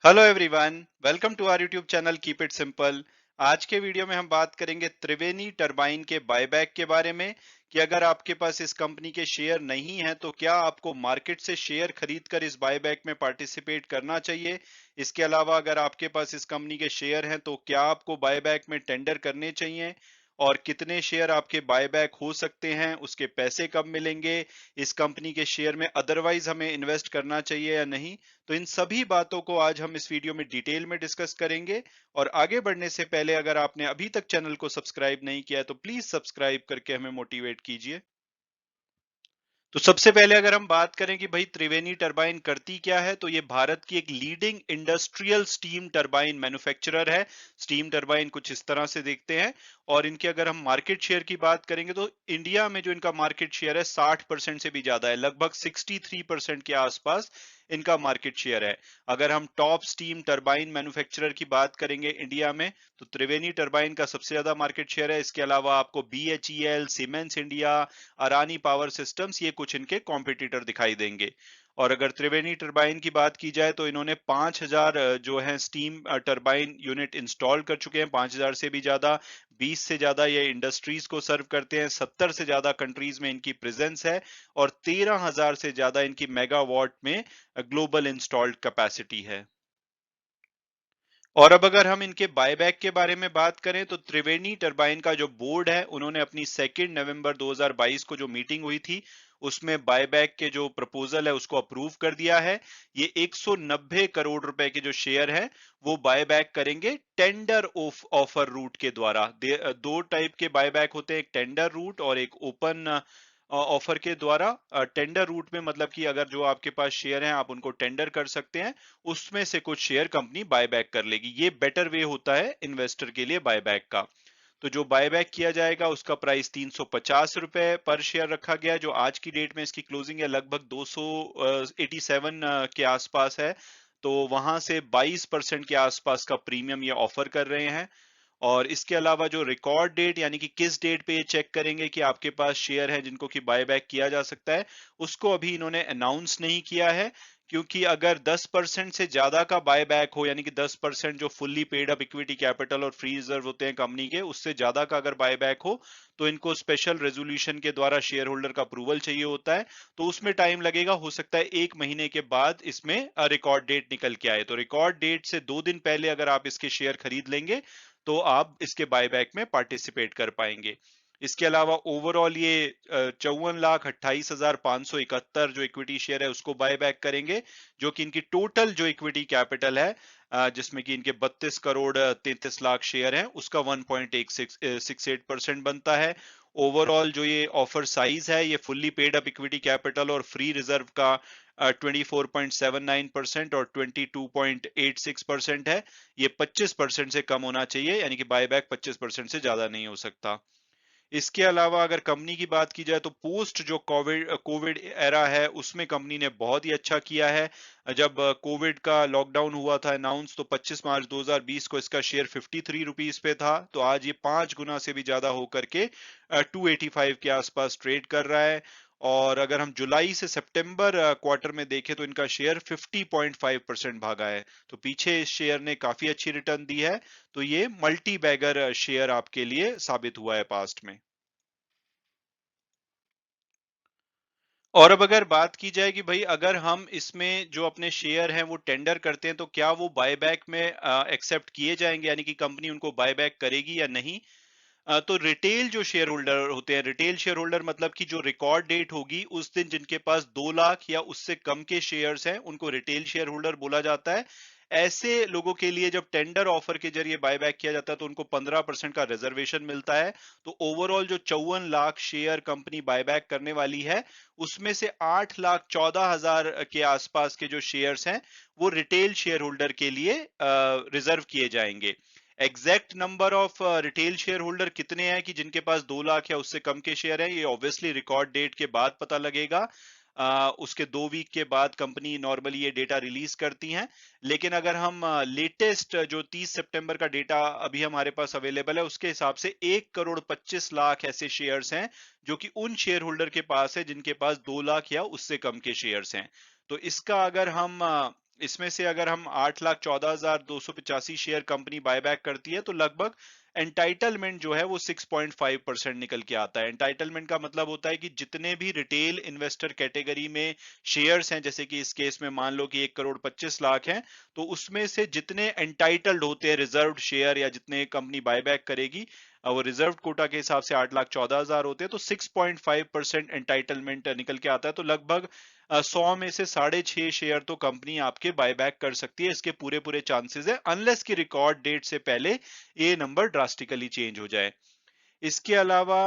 Hello everyone, welcome to our YouTube channel keep it simple. आज के video में हम बात करेंगे त्रिवेणी टरबाइन के बायबैक के बारे में कि अगर आपके पास इस कंपनी के शेयर नहीं है तो क्या आपको मार्केट से शेयर खरीदकर इस बायबैक में पार्टिसिपेट करना चाहिए। इसके अलावा अगर आपके पास इस कंपनी के शेयर हैं तो क्या आपको बायबैक में टेंडर करने चाहिए और कितने शेयर आपके बायबैक हो सकते हैं, उसके पैसे कब मिलेंगे, इस कंपनी के शेयर में अदरवाइज हमें इन्वेस्ट करना चाहिए या नहीं। तो इन सभी बातों को आज हम इस वीडियो में डिटेल में डिस्कस करेंगे। और आगे बढ़ने से पहले अगर आपने अभी तक चैनल को सब्सक्राइब नहीं किया है तो प्लीज सब्सक्राइब करके हमें मोटिवेट कीजिए। तो सबसे पहले अगर हम बात करें कि भाई त्रिवेणी टरबाइन करती क्या है, तो ये भारत की एक leading industrial steam turbine manufacturer है। स्टीम टरबाइन कुछ इस तरह से देखते हैं। और इनके अगर हम मार्केट शेयर की बात करेंगे तो इंडिया में जो इनका मार्केट शेयर है 60% से भी ज्यादा है, लगभग 63% के आसपास इनका मार्केट शेयर है। अगर हम टॉप स्टीम टरबाइन मैन्युफैक्चरर की बात करेंगे इंडिया में तो त्रिवेणी टरबाइन का सबसे ज्यादा मार्केट शेयर है। इसके अलावा आपको BHEL, Siemens India, Arani power systems, ये कुछ इनके कॉम्पिटिटर दिखाई देंगे। और अगर त्रिवेणी टरबाइन की बात की जाए तो इन्होंने 5000 जो है स्टीम टरबाइन यूनिट इंस्टॉल कर चुके हैं, 5000 से भी ज्यादा। 20 से ज्यादा ये इंडस्ट्रीज को सर्व करते हैं, 70 से ज्यादा कंट्रीज में इनकी प्रेजेंस है और 13,000 से ज्यादा इनकी मेगावाट में ग्लोबल इंस्टॉल्ड कैपेसिटी है। और अब अगर हम इनके बायबैक के बारे में बात करें तो त्रिवेणी टरबाइन का जो बोर्ड है उन्होंने अपनी 2 नवंबर 2022 को जो मीटिंग हुई थी उसमें बायबैक के जो प्रपोजल है उसको अप्रूव कर दिया है। ये 190 करोड़ रुपए के जो शेयर है वो बायबैक करेंगे टेंडर ऑफर रूट के द्वारा। दो टाइप के बायबैक होते हैं, एक टेंडर रूट और एक ओपन ऑफर के द्वारा। टेंडर रूट में मतलब कि अगर जो आपके पास शेयर हैं आप उनको टेंडर कर सकते हैं, उसमें से कुछ शेयर कंपनी बायबैक कर लेगी। ये बेटर वे होता है इन्वेस्टर के लिए बायबैक का। तो जो बायबैक किया जाएगा उसका प्राइस 350 रुपए पर शेयर रखा गया है, जो आज की डेट में इसकी क्लोजिंग है लगभग 287 के आसपास है। तो वहां से 22% के आसपास का प्रीमियम ये ऑफर कर रहे हैं। और इसके अलावा जो रिकॉर्ड डेट यानी कि किस डेट पे ये चेक करेंगे कि आपके पास शेयर है जिनको कि बायबैक किया जा सकता है, उसको अभी इन्होंने अनाउंस नहीं किया है। क्योंकि अगर 10% से ज्यादा का बायबैक हो यानी कि 10% जो fully paid up equity capital और फ्री रिजर्व होते हैं कंपनी के, उससे ज्यादा का अगर बायबैक हो तो इनको स्पेशल रेजोल्यूशन के द्वारा शेयर होल्डर का अप्रूवल चाहिए होता है। तो उसमें टाइम लगेगा, हो सकता है 1 महीने के बाद इसमें रिकॉर्ड डेट निकल के आए। तो रिकॉर्ड डेट से 2 दिन पहले अगर आप इसके शेयर खरीद लेंगे तो आप इसके बायबैक में पार्टिसिपेट कर पाएंगे। इसके अलावा ओवरऑल ये 54,28,571 जो इक्विटी शेयर है उसको बायबैक करेंगे, जो कि इनकी टोटल जो इक्विटी कैपिटल है, जिसमें कि इनके 32 करोड़ 33 लाख शेयर हैं, उसका 1.68% बनता है। ओवरऑल जो ये ऑफर साइज है ये fully paid up equity capital और फ्री रिजर्व का 24.79% और 22.86% है। ये 25% से कम होना चाहिए, यानी कि बायबैक 25% से ज्यादा नहीं हो सकता। इसके अलावा अगर कंपनी की बात की जाए तो पोस्ट जो कोविड कोविड एरा है उसमें कंपनी ने बहुत ही अच्छा किया है। जब कोविड का लॉकडाउन हुआ था अनाउंस, तो 25 मार्च 2020 को इसका शेयर 53 रुपीस पे था, तो आज ये 5 गुना से भी ज्यादा होकर के 285 के आसपास ट्रेड कर रहा है। और अगर हम जुलाई से सितंबर क्वार्टर में देखें तो इनका शेयर 50.5% भागा है। तो पीछे इस शेयर ने काफी अच्छी रिटर्न दी है। तो ये मल्टी बैगर शेयर आपके लिए साबित हुआ है पास्ट में। और अब अगर बात की जाए कि भाई अगर हम इसमें जो अपने शेयर हैं वो टेंडर करते हैं तो क्या वो बायबैक में एक्सेप्ट किए जाएंगे, यानी कि कंपनी उनको बायबैक करेगी या नहीं। तो रिटेल जो शेयर होल्डर होते हैं, रिटेल शेयर होल्डर मतलब कि जो रिकॉर्ड डेट होगी उस दिन जिनके पास 2 लाख या उससे कम के शेयर्स हैं उनको रिटेल शेयर होल्डर बोला जाता है। ऐसे लोगों के लिए जब टेंडर ऑफर के जरिए बायबैक किया जाता है तो उनको 15% का रिजर्वेशन मिलता है। तो ओवरऑल जो 54 लाख शेयर कंपनी बायबैक करने वाली है उसमें से 8,14,000 के आसपास के जो शेयर्स हैं वो रिटेल शेयर होल्डर के लिए रिजर्व किए जाएंगे। Exact number of retail share holder कितने हैं कि जिनके पास 2 लाख या उससे कम के शेयर हैं, ये ऑब्वियसली रिकॉर्ड डेट के बाद पता लगेगा। उसके 2 वीक के बाद कंपनी नॉर्मली ये डेटा रिलीज करती हैं। लेकिन अगर हम लेटेस्ट जो 30 सितंबर का डेटा अभी हमारे पास अवेलेबल है उसके हिसाब से 1,25,00,000 ऐसे शेयर्स हैं जो कि उन शेयर होल्डर के पास है जिनके पास 2 लाख या उससे कम के शेयर्स हैं। तो इसका अगर हम इसमें से अगर हम 8,14,285 शेयर कंपनी बायबैक करती है तो लगभग एंटाइटलमेंट जो है वो 6.5% निकल के आता है। एंटाइटलमेंट का मतलब होता है कि जितने भी रिटेल इन्वेस्टर कैटेगरी में शेयर्स हैं, जैसे कि इस केस में मान लो कि 1,25,00,000 हैं, तो उसमें से जितने एंटाइटल्ड होते हैं रिजर्व्ड शेयर या जितने कंपनी बायबैक करेगी, वो रिजर्व कोटा के हिसाब से 8,14,000 होते हैं, तो 6.5% एंटाइटलमेंट निकल के आता है। तो लगभग 100 में से 6.5 शेयर तो कंपनी आपके बायबैक कर सकती है। इसके पूरे पूरे चांसेस है, अनलेस की रिकॉर्ड डेट से पहले ये नंबर ड्रास्टिकली चेंज हो जाए। इसके अलावा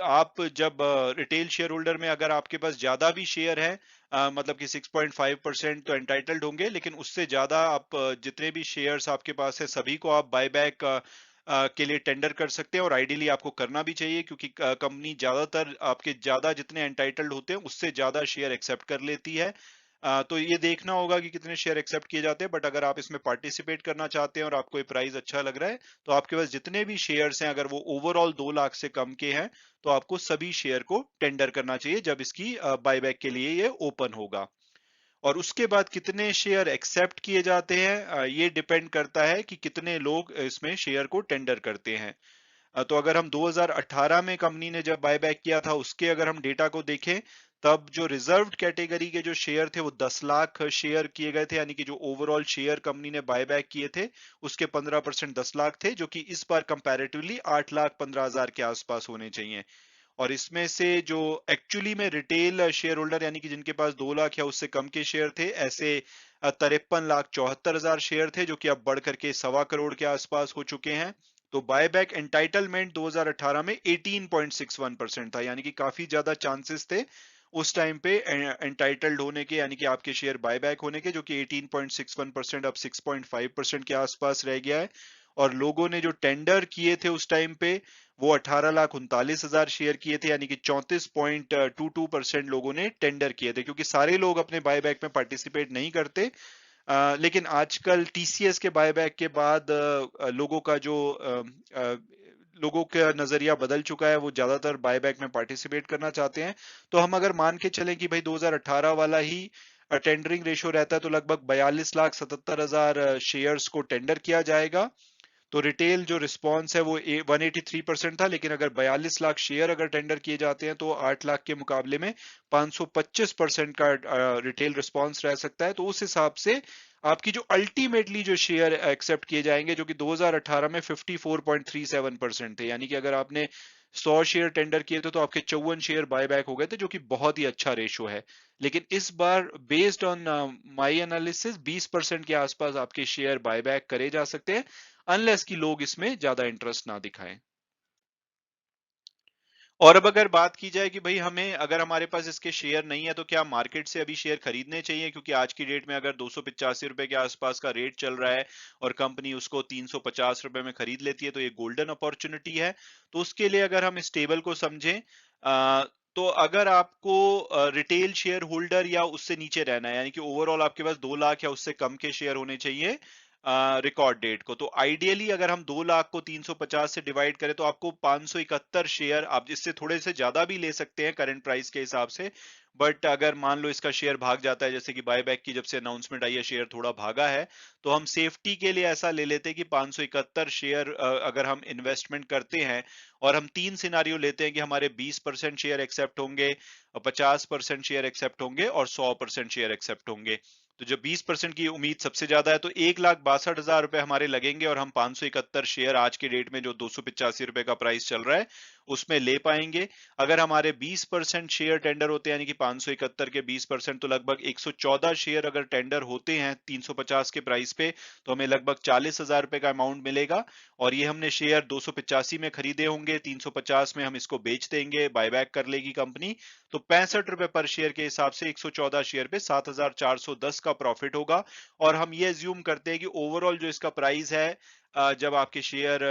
आप जब रिटेल शेयर होल्डर में अगर आपके पास ज्यादा भी शेयर है, मतलब कि 6.5% तो एंटाइटल्ड होंगे, लेकिन उससे ज्यादा आप जितने भी शेयर्स आपके पास है सभी को आप बायबैक के लिए टेंडर कर सकते हैं, और आइडियली आपको करना भी चाहिए, क्योंकि कंपनी ज्यादातर आपके ज्यादा जितने एंटाइटल्ड होते हैं उससे ज्यादा शेयर एक्सेप्ट कर लेती है। तो ये देखना होगा कि कितने शेयर एक्सेप्ट किए जाते हैं, बट अगर आप इसमें पार्टिसिपेट करना चाहते हैं और आपको ये प्राइस अच्छा लग रहा है, तो आपके पास जितने भी शेयर्स हैं अगर वो ओवरऑल 2 लाख से कम के हैं, तो आपको सभी शेयर को टेंडर करना चाहिए जब इसकी बायबैक के लिए ये ओपन होगा। और उसके बाद कितने शेयर एक्सेप्ट किए जाते हैं, ये डिपेंड करता है कि कितने लोग इसमें शेयर को टेंडर करते हैं। तो अगर हम 2018 में कंपनी ने जब बायबैक किया था उसके अगर हम डेटा को देखें, तब जो रिजर्व्ड कैटेगरी के जो शेयर थे वो 10 लाख शेयर किए गए थे, यानी कि जो ओवरऑल शेयर कंपनी ने बायबैक किए थे उसके 15% 10 लाख थे, जो कि इस बार कंपैरेटिवली 8,15,000 के आसपास होने चाहिए। और इसमें से जो एक्चुअली में रिटेल शेयर होल्डर यानी कि जिनके पास 2 लाख या उससे कम के शेयर थे, ऐसे 53,74,000 शेयर थे, जो कि अब बढ़ करके 1.25 करोड़ के आसपास हो चुके हैं। तो बायबैक एंटाइटलमेंट 2018 में 18.61% था, यानी कि काफी ज्यादा चांसेस थे उस टाइम पे एंटाइटल्ड होने के, यानी कि आपके शेयर बायबैक होने के, जो कि 18.61% अब 6.5% के आसपास रह गया है। और लोगों ने जो टेंडर किए थे उस टाइम पे वो 18,39,000 शेयर किए थे, यानी कि 34.22% लोगों ने टेंडर किए थे, क्योंकि सारे लोग अपने बायबैक में पार्टिसिपेट नहीं करते। लेकिन आजकल टीसीएस के बायबैक के बाद लोगों का जो लोगों का नजरिया बदल चुका है, वो ज्यादातर बायबैक में पार्टिसिपेट करना चाहते हैं। तो हम अगर मान के चलें कि भाई 2018 वाला ही टेंडरिंग रेशो रहता है, तो लगभग 42,77,000 शेयर्स को टेंडर किया जाएगा। तो रिटेल जो रिस्पॉन्स है वो 183% था, लेकिन अगर 42 लाख शेयर अगर टेंडर किए जाते हैं तो 8 लाख के मुकाबले में 525% का रिटेल रिस्पॉन्स रह सकता है। तो उस हिसाब से आपकी जो अल्टीमेटली जो शेयर एक्सेप्ट किए जाएंगे, जो कि 2018 में 54.37% थे, यानी कि अगर आपने 100 शेयर टेंडर किए थे तो आपके 54 शेयर बायबैक हो गए थे, जो कि बहुत ही अच्छा रेशो है। लेकिन इस बार बेस्ड ऑन माई एनालिसिस 20% के आसपास आपके शेयर बायबैक करे जा सकते हैं, अनलेस कि लोग इसमें ज्यादा इंटरेस्ट ना दिखाएं। और अब अगर बात की जाए कि भाई हमें अगर हमारे पास इसके शेयर नहीं है तो क्या मार्केट से अभी शेयर खरीदने चाहिए, क्योंकि आज की डेट में अगर 285 रुपए के आसपास का रेट चल रहा है और कंपनी उसको 350 रुपए में खरीद लेती है, तो ये गोल्डन अपॉर्चुनिटी है। तो उसके लिए अगर हम इस टेबल को समझें, तो अगर आपको रिटेल शेयर होल्डर या उससे नीचे रहना है, यानी कि ओवरऑल आपके पास 2 लाख या उससे कम के शेयर होने चाहिए रिकॉर्ड डेट को, तो आइडियली अगर हम 2 लाख को 350 से डिवाइड करें तो आपको 571 शेयर, आप इससे थोड़े से ज्यादा भी ले सकते हैं करंट प्राइस के हिसाब से। बट अगर मान लो इसका शेयर भाग जाता है, जैसे कि बायबैक की जब से अनाउंसमेंट आई है शेयर थोड़ा भागा है, तो हम सेफ्टी के लिए ऐसा ले लेते हैं कि 571 शेयर अगर हम इन्वेस्टमेंट करते हैं, और हम 3 सिनारियो लेते हैं कि हमारे 20% शेयर एक्सेप्ट होंगे, 50% शेयर एक्सेप्ट होंगे और 100% शेयर एक्सेप्ट होंगे। तो जब 20% की उम्मीद सबसे ज्यादा है तो 1,62,000 रुपए हमारे लगेंगे, और हम 571 शेयर आज के डेट में जो 285 रुपए का प्राइस चल रहा है उसमें ले पाएंगे। अगर हमारे 20% शेयर टेंडर होते हैं, यानी कि 571 के 20%, तो लगभग 114 शेयर अगर टेंडर होते हैं 350 के प्राइस पे, तो हमें लगभग 40,000 रुपए का अमाउंट मिलेगा। और ये हमने शेयर 285 में खरीदे होंगे, 350 में हम इसको बेच देंगे, बायबैक कर लेगी कंपनी, तो 65 रुपए पर शेयर के हिसाब से 114 शेयर पे 7,410 का प्रॉफिट होगा। और हम ये एज्यूम करते हैं कि ओवरऑल जो इसका प्राइस है, जब आपके शेयर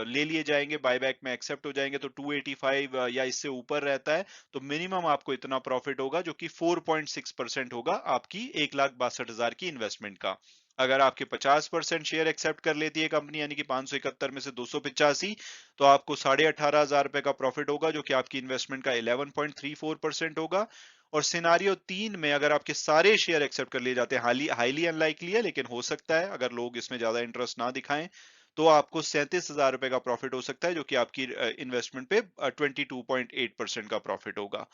ले लिए जाएंगे बायबैक में एक्सेप्ट हो जाएंगे, तो 285 या इससे ऊपर रहता है, तो मिनिमम आपको इतना प्रॉफिट होगा, जो कि 4.6% होगा आपकी 1,62,000 की इन्वेस्टमेंट का। अगर आपके 50% शेयर एक्सेप्ट कर लेती है कंपनी, यानी कि 571 में से 285, तो आपको 18,500 रुपए का प्रॉफिट होगा, जो कि आपकी इन्वेस्टमेंट का 11.34% होगा। और सिनारियो 3 में अगर आपके सारे शेयर एक्सेप्ट कर लिए जाते हैं, हाईली हाईली अनलाइकली है लेकिन हो सकता है अगर लोग इसमें ज्यादा इंटरेस्ट ना दिखाएं, तो आपको 37,000 रुपए का प्रॉफिट हो सकता है, जो कि आपकी इन्वेस्टमेंट पे 22.8% का प्रॉफिट होगा।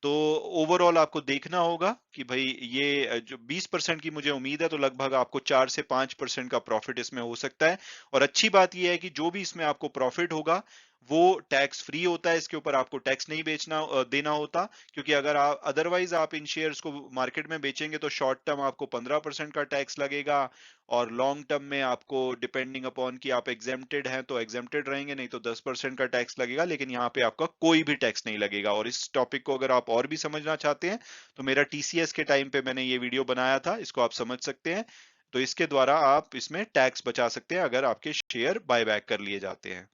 तो ओवरऑल आपको देखना होगा कि भाई ये जो 20% की मुझे उम्मीद है, तो लगभग आपको 4 से 5% का प्रॉफिट इसमें हो सकता है। और अच्छी बात यह है कि जो भी इसमें आपको प्रॉफिट होगा वो टैक्स फ्री होता है, इसके ऊपर आपको टैक्स नहीं देना होता। क्योंकि अगर आप अदरवाइज आप इन शेयर्स को मार्केट में बेचेंगे तो शॉर्ट टर्म आपको 15% का टैक्स लगेगा, और लॉन्ग टर्म में आपको डिपेंडिंग अपॉन कि आप एग्जेम्प्टेड हैं तो एग्जेम्प्टेड रहेंगे, नहीं तो 10% का टैक्स लगेगा, लेकिन यहाँ पे आपका कोई भी टैक्स नहीं लगेगा। और इस टॉपिक को अगर आप और भी समझना चाहते हैं तो मेरा टीसीएस के टाइम पे मैंने ये वीडियो बनाया था, इसको आप समझ सकते हैं। तो इसके द्वारा आप इसमें टैक्स बचा सकते हैं अगर आपके शेयर बायबैक कर लिए जाते हैं।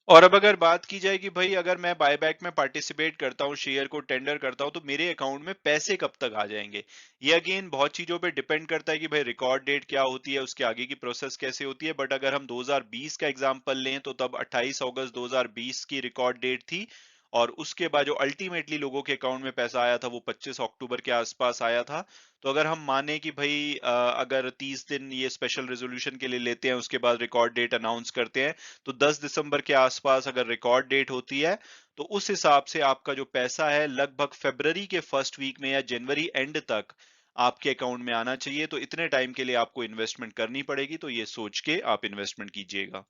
और अब अगर बात की जाए कि भाई अगर मैं बायबैक में पार्टिसिपेट करता हूँ, शेयर को टेंडर करता हूँ, तो मेरे अकाउंट में पैसे कब तक आ जाएंगे? ये अगेन बहुत चीजों पे डिपेंड करता है कि भाई रिकॉर्ड डेट क्या होती है, उसके आगे की प्रोसेस कैसे होती है। बट अगर हम 2020 का एग्जांपल लें तो तब 28 अगस्त 2020 की रिकॉर्ड डेट थी, और उसके बाद जो अल्टीमेटली लोगों के अकाउंट में पैसा आया था वो 25 अक्टूबर के आसपास आया था। तो अगर हम माने कि भाई अगर 30 दिन ये स्पेशल रेजोल्यूशन के लिए लेते हैं, उसके बाद रिकॉर्ड डेट अनाउंस करते हैं, तो 10 दिसंबर के आसपास अगर रिकॉर्ड डेट होती है, तो उस हिसाब से आपका जो पैसा है लगभग फरवरी के फर्स्ट वीक में या जनवरी एंड तक आपके अकाउंट में आना चाहिए। तो इतने टाइम के लिए आपको इन्वेस्टमेंट करनी पड़ेगी, तो ये सोच के आप इन्वेस्टमेंट कीजिएगा।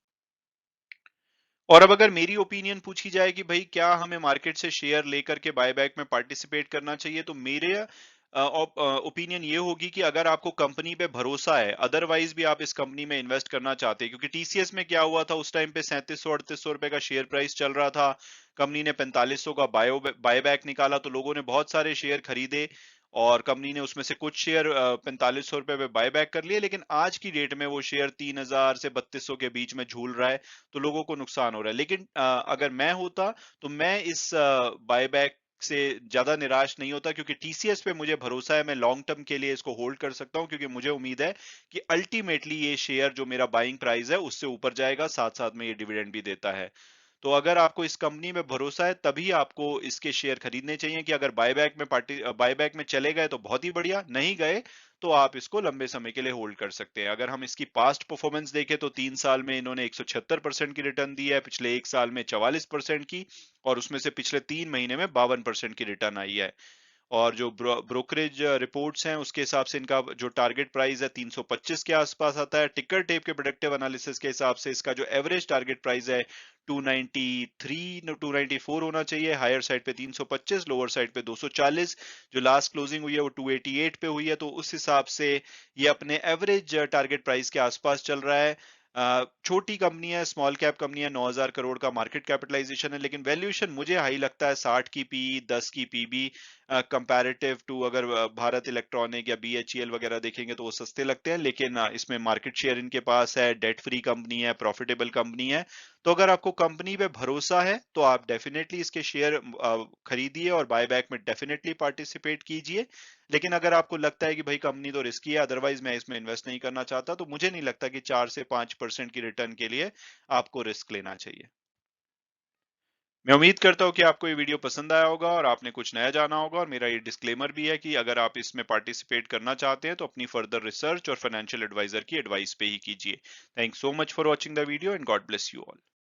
और अब अगर मेरी ओपिनियन पूछी जाए कि भाई क्या हमें मार्केट से शेयर लेकर के बायबैक में पार्टिसिपेट करना चाहिए, तो मेरे ओपिनियन ये होगी कि अगर आपको कंपनी पे भरोसा है, अदरवाइज भी आप इस कंपनी में इन्वेस्ट करना चाहते हैं, क्योंकि टीसीएस में क्या हुआ था, उस टाइम पे 3700-3800 रुपए का शेयर प्राइस चल रहा था, कंपनी ने 4500 का बायबैक निकाला, तो लोगों ने बहुत सारे शेयर खरीदे और कंपनी ने उसमें से कुछ शेयर 4500 रुपए पे बायबैक कर लिए। लेकिन आज की डेट में वो शेयर 3000 से 3200 के बीच में झूल रहा है, तो लोगों को नुकसान हो रहा है। लेकिन अगर मैं होता तो मैं इस बायबैक से ज्यादा निराश नहीं होता, क्योंकि टीसीएस पे मुझे भरोसा है, मैं लॉन्ग टर्म के लिए इसको होल्ड कर सकता हूं, क्योंकि मुझे उम्मीद है कि अल्टीमेटली ये शेयर जो मेरा बाइंग प्राइस है उससे ऊपर जाएगा, साथ साथ में ये डिविडेंड भी देता है। तो अगर आपको इस कंपनी में भरोसा है तभी आपको इसके शेयर खरीदने चाहिए। कि अगर बायबैक में चले गए तो बहुत ही बढ़िया, नहीं गए तो आप इसको लंबे समय के लिए होल्ड कर सकते हैं। अगर हम इसकी पास्ट परफॉर्मेंस देखें तो 3 साल में इन्होंने 176% की रिटर्न दी है, पिछले 1 साल में 44% की, और उसमें से पिछले 3 महीने में 52% की रिटर्न आई है। और जो ब्रोकरेज रिपोर्ट्स हैं उसके हिसाब से इनका जो टारगेट प्राइस है 325 के आसपास आता है। टिकर टेप के प्रोडक्टिव एनालिसिस के हिसाब से इसका जो एवरेज टारगेट प्राइस है 293 294 होना चाहिए, हायर साइड पे 325, लोअर साइड पे 240। जो लास्ट क्लोजिंग हुई है वो 288 पे हुई है, तो उस हिसाब से ये अपने एवरेज टारगेट प्राइस के आसपास चल रहा है। छोटी कंपनी है, स्मॉल कैप कंपनी है, 9000 करोड़ का मार्केट कैपिटलाइजेशन है, लेकिन वैल्यूएशन मुझे हाई लगता है, 60 की पी, 10 की पीबी कंपैरेटिव टू। अगर भारत इलेक्ट्रॉनिक या बीएचईएल वगैरह देखेंगे तो वो सस्ते लगते हैं, लेकिन इसमें मार्केट शेयर इनके पास है, डेट फ्री कंपनी है, प्रॉफिटेबल कंपनी है। तो अगर आपको कंपनी पे भरोसा है तो आप डेफिनेटली इसके शेयर खरीदिए और बायबैक में डेफिनेटली पार्टिसिपेट कीजिए। लेकिन अगर आपको लगता है कि भाई कंपनी तो रिस्की है, अदरवाइज मैं इसमें इन्वेस्ट नहीं करना चाहता, तो मुझे नहीं लगता कि 4 से 5% की रिटर्न के लिए आपको रिस्क लेना चाहिए। मैं उम्मीद करता हूँ कि आपको ये वीडियो पसंद आया होगा और आपने कुछ नया जाना होगा। और मेरा ये डिस्क्लेमर भी है कि अगर आप इसमें पार्टिसिपेट करना चाहते हैं तो अपनी फर्दर रिसर्च और फाइनेंशियल एडवाइजर की एडवाइस पे ही कीजिए। Thanks so much for watching the video and God bless you all.